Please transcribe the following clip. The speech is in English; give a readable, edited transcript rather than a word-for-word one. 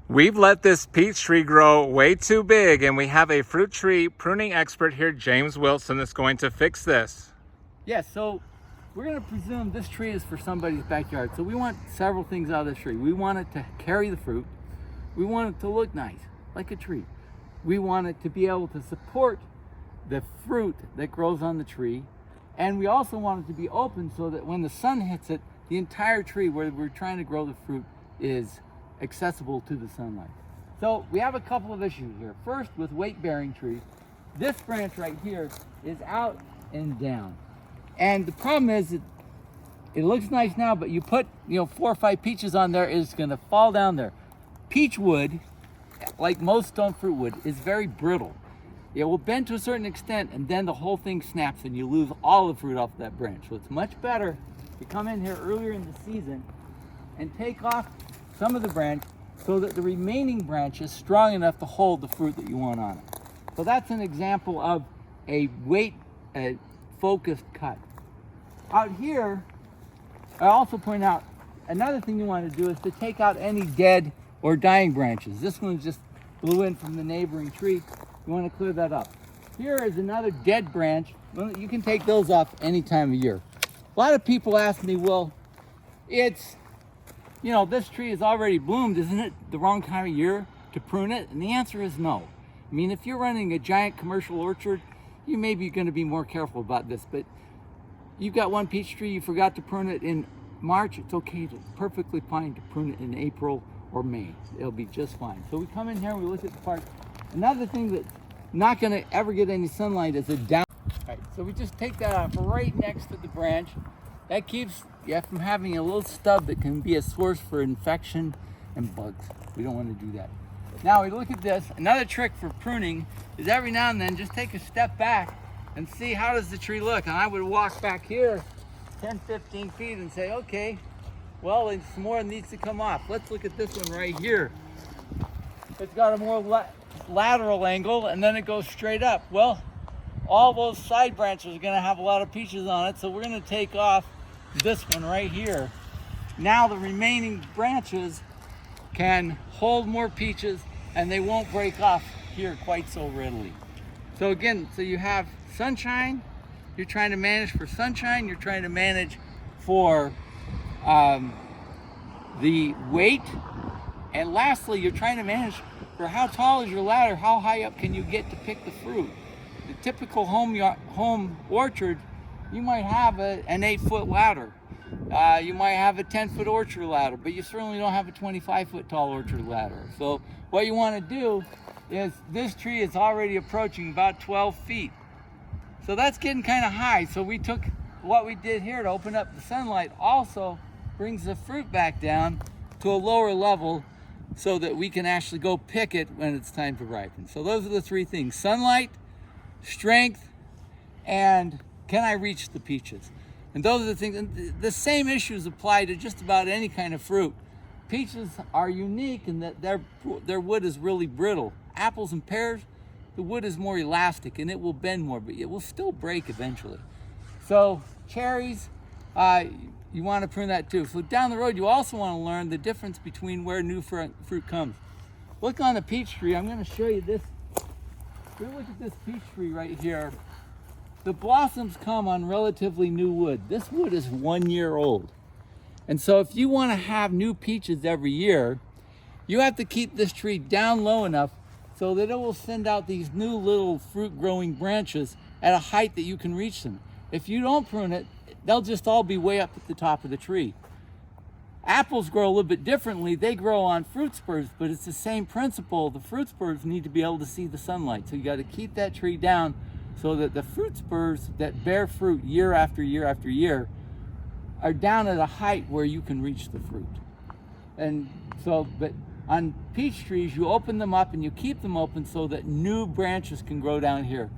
We've let this peach tree grow way too big, and we have a fruit tree pruning expert here, James Wilson, that's going to fix this. Yes, so we're going to presume this tree is for somebody's backyard. So we want several things out of this tree. We want it to carry the fruit. We want it to look nice, like a tree. We want it to be able to support the fruit that grows on the tree. And we also want it to be open so that when the sun hits it, the entire tree where we're trying to grow the fruit is accessible to the sunlight. So we have a couple of issues here. First, with weight-bearing trees, this branch right here is out and down. And the problem is it looks nice now, but you put 4 or 5 peaches on there, it's gonna fall down there. Peach wood, like most stone fruit wood, is very brittle. It will bend to a certain extent and then the whole thing snaps and you lose all the fruit off that branch. So it's much better to come in here earlier in the season and take off some of the branch so that the remaining branch is strong enough to hold the fruit that you want on it. So that's an example of a weight focused cut. Out here, I also point out another thing you want to do is to take out any dead or dying branches. This one just blew in from the neighboring tree. You want to clear that up. Here is another dead branch. Well, you can take those off any time of year. A lot of people ask me, well, this tree is already bloomed. Isn't it the wrong time of year to prune it? And the answer is no. I mean, if you're running a giant commercial orchard, you may be going to be more careful about this, but you've got one peach tree, you forgot to prune it in March, it's okay, it's perfectly fine to prune it in April or May. It'll be just fine. So we come in here and we look at the part. Another thing that's not going to ever get any sunlight is a down. Right, so we just take that off right next to the branch. That keeps you from having a little stub that can be a source for infection and bugs. We don't want to do that. Now we look at this. Another trick for pruning is every now and then just take a step back and see how does the tree look. And I would walk back here 10, 15 feet and say, okay, well, some more needs to come off. Let's look at this one right here. It's got a more lateral angle and then it goes straight up. Well, all those side branches are going to have a lot of peaches on it, so we're going to take off this one right here. Now the remaining branches can hold more peaches and they won't break off here quite so readily. So again, so you have sunshine, you're trying to manage for sunshine, you're trying to manage for the weight, and lastly, you're trying to manage for how tall is your ladder, how high up can you get to pick the fruit. The typical home orchard, you might have an 8-foot ladder. You might have a 10-foot orchard ladder, but you certainly don't have a 25-foot tall orchard ladder. So what you want to do is, this tree is already approaching about 12 feet. So that's getting kind of high. So we took what we did here to open up the sunlight, also brings the fruit back down to a lower level so that we can actually go pick it when it's time to ripen. So those are the 3 things: sunlight, strength, and can I reach the peaches? And those are the things. And the same issues apply to just about any kind of fruit. Peaches are unique in that their wood is really brittle. Apples and pears, the wood is more elastic and it will bend more, but it will still break eventually. So cherries, you want to prune that too. So down the road, you also want to learn the difference between where new fruit comes. Look on the peach tree. I'm going to show you this. If we look at this peach tree right here, the blossoms come on relatively new wood. This wood is 1 year old. And so if you want to have new peaches every year, you have to keep this tree down low enough so that it will send out these new little fruit growing branches at a height that you can reach them. If you don't prune it, they'll just all be way up at the top of the tree. Apples grow a little bit differently. They grow on fruit spurs, but it's the same principle. The fruit spurs need to be able to see the sunlight. So you got to keep that tree down so that the fruit spurs that bear fruit year after year after year are down at a height where you can reach the fruit. And so, but on peach trees, you open them up and you keep them open so that new branches can grow down here.